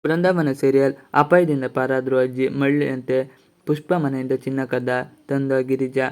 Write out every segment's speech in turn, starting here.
ಬೃಂದಾವನ serial ಅಪಾಯದಿಂದ ಪಾರಾದ್ರು ಅಜ್ಜಿ ಮಳ್ಳಿಯಂತೆ ಪುಷ್ಪ ಮನೆಯಿಂದ ಚಿನ್ನ ಕದ್ದ ತಂದ ಗಿರಿಜಾ.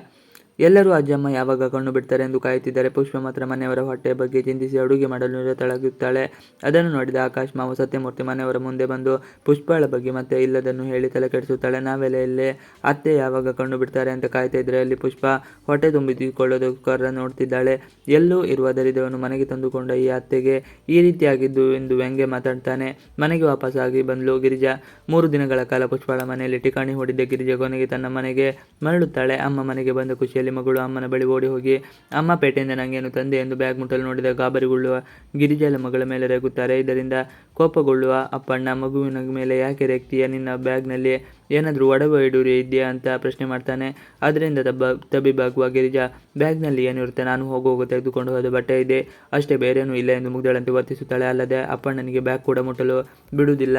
ಎಲ್ಲರೂ ಅಜ್ಜಮ್ಮ ಯಾವಾಗ ಕಣ್ಣು ಬಿಡ್ತಾರೆ ಎಂದು ಕಾಯುತ್ತಿದ್ದಾರೆ. ಪುಷ್ಪ ಮಾತ್ರ ಮನೆಯವರ ಹೊಟ್ಟೆಯ ಬಗ್ಗೆ ಚಿಂತಿಸಿ ಅಡುಗೆ ಮಾಡಲು ನಿರತಳಾಗುತ್ತಾಳೆ. ಅದನ್ನು ನೋಡಿದ ಆಕಾಶ್ ಮಾವ ಸತ್ಯಮೂರ್ತಿ ಮನೆಯವರ ಮುಂದೆ ಬಂದು ಪುಷ್ಪಳ ಬಗ್ಗೆ ಮತ್ತೆ ಇಲ್ಲದನ್ನು ಹೇಳಿ ತಲೆ ಕೆಡಿಸುತ್ತಾಳೆ. ನಾವೆಲ್ಲ ಇಲ್ಲೇ ಅತ್ತೆ ಯಾವಾಗ ಕಣ್ಣು ಬಿಡ್ತಾರೆ ಅಂತ ಕಾಯ್ತಾ ಇದ್ರೆ ಅಲ್ಲಿ ಪುಷ್ಪ ಹೊಟ್ಟೆ ತುಂಬಿಸಿಕೊಳ್ಳೋದಕ್ಕೋಸ್ಕರ ನೋಡ್ತಿದ್ದಾಳೆ. ಎಲ್ಲೂ ಇರುವ ದರಿದ್ರವನ್ನು ಮನೆಗೆ ತಂದುಕೊಂಡ ಈ ಅತ್ತೆಗೆ ಈ ರೀತಿಯಾಗಿದ್ದು ಎಂದು ವ್ಯಂಗ್ಯ ಮಾತಾಡ್ತಾನೆ. ಮನೆಗೆ ವಾಪಸ್ಸಾಗಿ ಬಂದ್ಲು ಗಿರಿಜಾ. 3 ದಿನಗಳ ಕಾಲ ಪುಷ್ಪಳ ಮನೆಯಲ್ಲಿ ಠಿಕಾಣಿ ಹೂಡಿದ್ದ ಗಿರಿಜಾ ಕೊನೆಗೆ ತನ್ನ ಮನೆಗೆ ಮರಳುತ್ತಾಳೆ. ಅಮ್ಮ ಮನೆಗೆ ಬಂದ ಖುಷಿಯಲ್ಲಿ ಮಗಳು ಅಮ್ಮನ ಬಳಿ ಓಡಿ ಹೋಗಿ, ಅಮ್ಮ ಪೇಟೆಯಿಂದ ನಂಗೇನು ತಂದೆ ಎಂದು ಬ್ಯಾಗ್ ಮುಟ್ಟಲು ನೋಡಿದ ಗಾಬರಿಗೊಳ್ಳುವ ಗಿರಿಜಾ ಮಗಳ ಮೇಲೆ ರೇಗುತ್ತಾರೆ. ಇದರಿಂದ ಕೋಪಗೊಳ್ಳುವ ಅಪ್ಪಣ್ಣ, ಮಗುವಿನ ಮೇಲೆ ಯಾಕೆ ರೇಗ್ತೀಯ, ನಿನ್ನ ಬ್ಯಾಗ್ನಲ್ಲಿ ಏನಾದರೂ ಒಡವೆ ಇಡುರಿ ಇದೆಯಾ ಅಂತ ಪ್ರಶ್ನೆ ಮಾಡ್ತಾನೆ. ಅದರಿಂದ ತಬ್ಬಿಬ್ಬಾಗುವ ಗಿರಿಜಾ, ಬ್ಯಾಗ್ನಲ್ಲಿ ಏನಿರುತ್ತೆ, ನಾನು ಹೋಗುವಾಗ ತೆಗೆದುಕೊಂಡು ಹೋದ ಬಟ್ಟೆ ಇದೆ ಅಷ್ಟೇ, ಬೇರೇನೂ ಇಲ್ಲ ಎಂದು ಮುಗ್ದಳಂತೆ ವರ್ತಿಸುತ್ತಾಳೆ. ಅಲ್ಲದೆ ಅಪ್ಪಣ್ಣನಿಗೆ ಬ್ಯಾಗ್ ಕೂಡ ಮುಟ್ಟಲು ಬಿಡುವುದಿಲ್ಲ.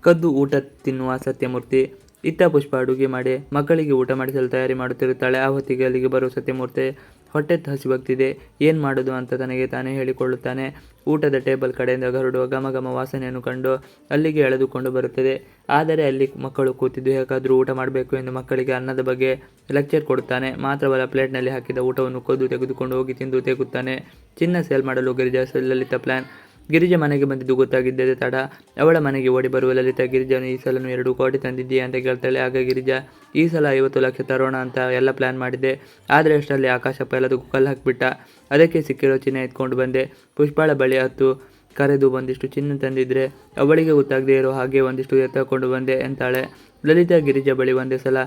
ಕದ್ದು ಊಟ ತಿನ್ನುವ ಸತ್ಯಮೂರ್ತಿ. ಇತ್ತ ಪುಷ್ಪ ಅಡುಗೆ ಮಾಡಿ ಮಕ್ಕಳಿಗೆ ಊಟ ಮಾಡಿಸಲು ತಯಾರಿ ಮಾಡುತ್ತಿರುತ್ತಾಳೆ. ಆ ಹೊತ್ತಿಗೆ ಅಲ್ಲಿಗೆ ಬರುವ ಸತ್ಯಮೂರ್ತಿ ಹೊಟ್ಟೆ ಹಸಿವಾಗ್ತಿದೆ, ಏನು ಮಾಡೋದು ಅಂತ ತನಗೆ ತಾನೇ ಹೇಳಿಕೊಳ್ಳುತ್ತಾನೆ. ಊಟದ ಟೇಬಲ್ ಕಡೆಯಿಂದ ಹರಡುವ ಘಮ ವಾಸನೆಯನ್ನು ಕಂಡು ಅಲ್ಲಿಗೆ ಎಳೆದುಕೊಂಡು ಬರುತ್ತದೆ. ಆದರೆ ಅಲ್ಲಿ ಮಕ್ಕಳು ಕೂತಿದ್ದು ಹೇಗಾದರೂ ಊಟ ಮಾಡಬೇಕು ಎಂದು ಮಕ್ಕಳಿಗೆ ಅನ್ನದ ಬಗ್ಗೆ ಲೆಕ್ಚರ್ ಕೊಡುತ್ತಾನೆ. ಮಾತ್ರವಲ್ಲ, ಪ್ಲೇಟ್ನಲ್ಲಿ ಹಾಕಿದ ಊಟವನ್ನು ಕದ್ದು ತೆಗೆದುಕೊಂಡು ಹೋಗಿ ತಿಂದು ತೇಗುತ್ತಾನೆ. ಚಿನ್ನ ಸೇಲ್ ಮಾಡಲು ಗಿರಿಜಾ ಲಲಿತ ಪ್ಲಾನ್. ಗಿರಿಜಾ ಮನೆಗೆ ಬಂದಿದ್ದು ಗೊತ್ತಾಗಿದ್ದೇ ತಡ. ಅವಳ ಮನೆಗೆ ಓಡಿ ಬರುವ ಲಲಿತಾ, ಗಿರಿಜಾನು ಈ ಸಲನು 2 ಕೋಟಿ ತಂದಿದ್ದೀಯಾ ಅಂತ ಕೇಳ್ತಾಳೆ. ಆಗ ಗಿರಿಜಾ, ಈ ಸಲ 50 ಲಕ್ಷ ತರೋಣ ಅಂತ ಎಲ್ಲ ಪ್ಲಾನ್ ಮಾಡಿದ್ದೆ, ಆದರೆ ಅಷ್ಟರಲ್ಲಿ ಆಕಾಶಪ್ಪ ಎಲ್ಲದಕ್ಕೂ ಕಲ್ಲು ಹಾಕಿಬಿಟ್ಟ. ಅದಕ್ಕೆ ಸಿಕ್ಕಿರೋ ಚಿನ್ನ ಎತ್ಕೊಂಡು ಬಂದೆ. ಪುಷ್ಪಳ ಬಳಿ ಹತ್ತು ಕರೆದು ಒಂದಿಷ್ಟು ಚಿನ್ನ ತಂದಿದ್ರೆ ಅವಳಿಗೆ ಗೊತ್ತಾಗದೇ ಇರೋ ಹಾಗೆ ಒಂದಿಷ್ಟು ಎತ್ತಕೊಂಡು ಬಂದೆ ಎಂತಾಳೆ. ಲಲಿತಾ ಗಿರಿಜಾ ಬಳಿ ಒಂದೇ ಸಲ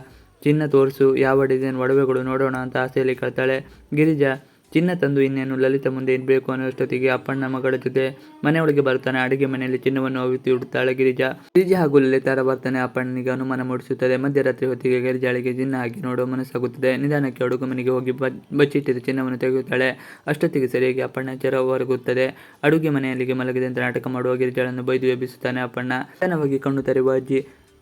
ಚಿನ್ನ ತೋರಿಸು, ಯಾವ ಡಿಸೈನ್ ಒಡವೆಗಳು ನೋಡೋಣ ಅಂತ ಆಸೆಯಲ್ಲಿ ಕೇಳ್ತಾಳೆ. ಗಿರಿಜಾ ಚಿನ್ನ ತಂದು ಇನ್ನೇನು ಲಲಿತಾ ಮುಂದೆ ಇರಬೇಕು ಅನ್ನೋಷ್ಟೊತ್ತಿಗೆ ಅಪ್ಪಣ್ಣ ಮಗಳ ಜೊತೆ ಮನೆಯೊಳಗೆ ಬರ್ತಾನೆ. ಅಡುಗೆ ಮನೆಯಲ್ಲಿ ಚಿನ್ನವನ್ನು ಅವಿತು ಇಡುತ್ತಾಳೆ ಗಿರಿಜಾ ಹಾಗೂ ಲಲಿತಾರ ಬರ್ತನೆ ಅಪ್ಪಣ್ಣನಿಗೆ ಅನುಮಾನ ಮೂಡಿಸುತ್ತದೆ. ಮಧ್ಯರಾತ್ರಿ ಹೊತ್ತಿಗೆ ಗಿರಿಜಾಳಿಗೆ ಚಿನ್ನ ಹಾಕಿ ನೋಡುವ ಮನಸ್ಸಾಗುತ್ತದೆ. ನಿಧಾನಕ್ಕೆ ಅಡುಗೆ ಮನೆಗೆ ಹೋಗಿ ಬಚ್ಚಿಟ್ಟಿದ್ದ ಚಿನ್ನವನ್ನು ತೆಗೆಯುತ್ತಾಳೆ. ಅಷ್ಟೊತ್ತಿಗೆ ಸರಿಯಾಗಿ ಅಪ್ಪಣ್ಣ ಎಚ್ಚರ ಹೊರಗುತ್ತದೆ. ಅಡುಗೆ ಮನೆಯಲ್ಲಿಗೆ ಮಲಗಿದಂತೆ ನಾಟಕ ಮಾಡುವ ಗಿರಿಜಾಳನ್ನು ಬೈದು ಎಬ್ಬಿಸುತ್ತಾನೆ ಅಪ್ಪಣ್ಣ. ನಿಧಾನವಾಗಿ ಕಣ್ಣು ತೆರೆಯುವ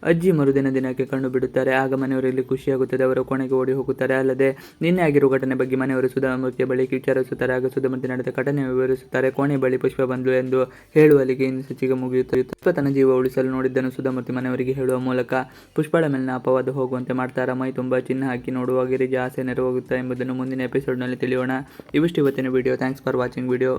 ಅಜ್ಜಿ ಮರುದಿನ ದಿನಕ್ಕೆ ಕಣ್ಣು ಬಿಡುತ್ತಾರೆ. ಆಗ ಮನೆಯವರಲ್ಲಿ ಖುಷಿಯಾಗುತ್ತದೆ. ಅವರ ಕೋಣೆಗೆ ಓಡಿ ಹೋಗುತ್ತಾರೆ. ಅಲ್ಲದೆ ನಿನ್ನೆ ಆಗಿರುವ ಘಟನೆ ಬಗ್ಗೆ ಮನೆಯವರು ಸುಧಾಮೂರ್ತಿಯ ಬಳಿ ವಿಚಾರಿಸುತ್ತಾರೆ. ಆಗ ಸುಧಾಮೂರ್ತಿ ನಡೆದ ಘಟನೆ ವಿವರಿಸುತ್ತಾರೆ. ಕೋಣೆ ಬಳಿ ಪುಷ್ಪ ಬಂದ್ಲು ಎಂದು ಹೇಳುವಲ್ಲಿಗೆ ಇನ್ನು ಸಚಿಗೆ ಮುಗಿಯುತ್ತದೆ. ಪುಷ್ಪ ತನ್ನ ಜೀವ ಉಳಿಸಲು ನೋಡಿದ್ದನ್ನು ಸುಧಾಮೂರ್ತಿ ಮನೆಯವರಿಗೆ ಹೇಳುವ ಮೂಲಕ ಪುಷ್ಪಳ ಮೇಲಿನ ಅಪವಾದ ಹೋಗುವಂತೆ ಮಾಡ್ತಾರ. ಮೈ ತುಂಬ ಚಿನ್ನ ಹಾಕಿ ನೋಡುವ ಗಿರಿಜಾ ಆಸೆ ನೆರವೇರುತ್ತಾ ಎಂಬುದನ್ನು ಮುಂದಿನ ಎಪಿಸೋಡ್ನಲ್ಲಿ ತಿಳಿಯೋಣ. ಇವಿಷ್ಟು ಇವತ್ತಿನ video. Thanks for watching video.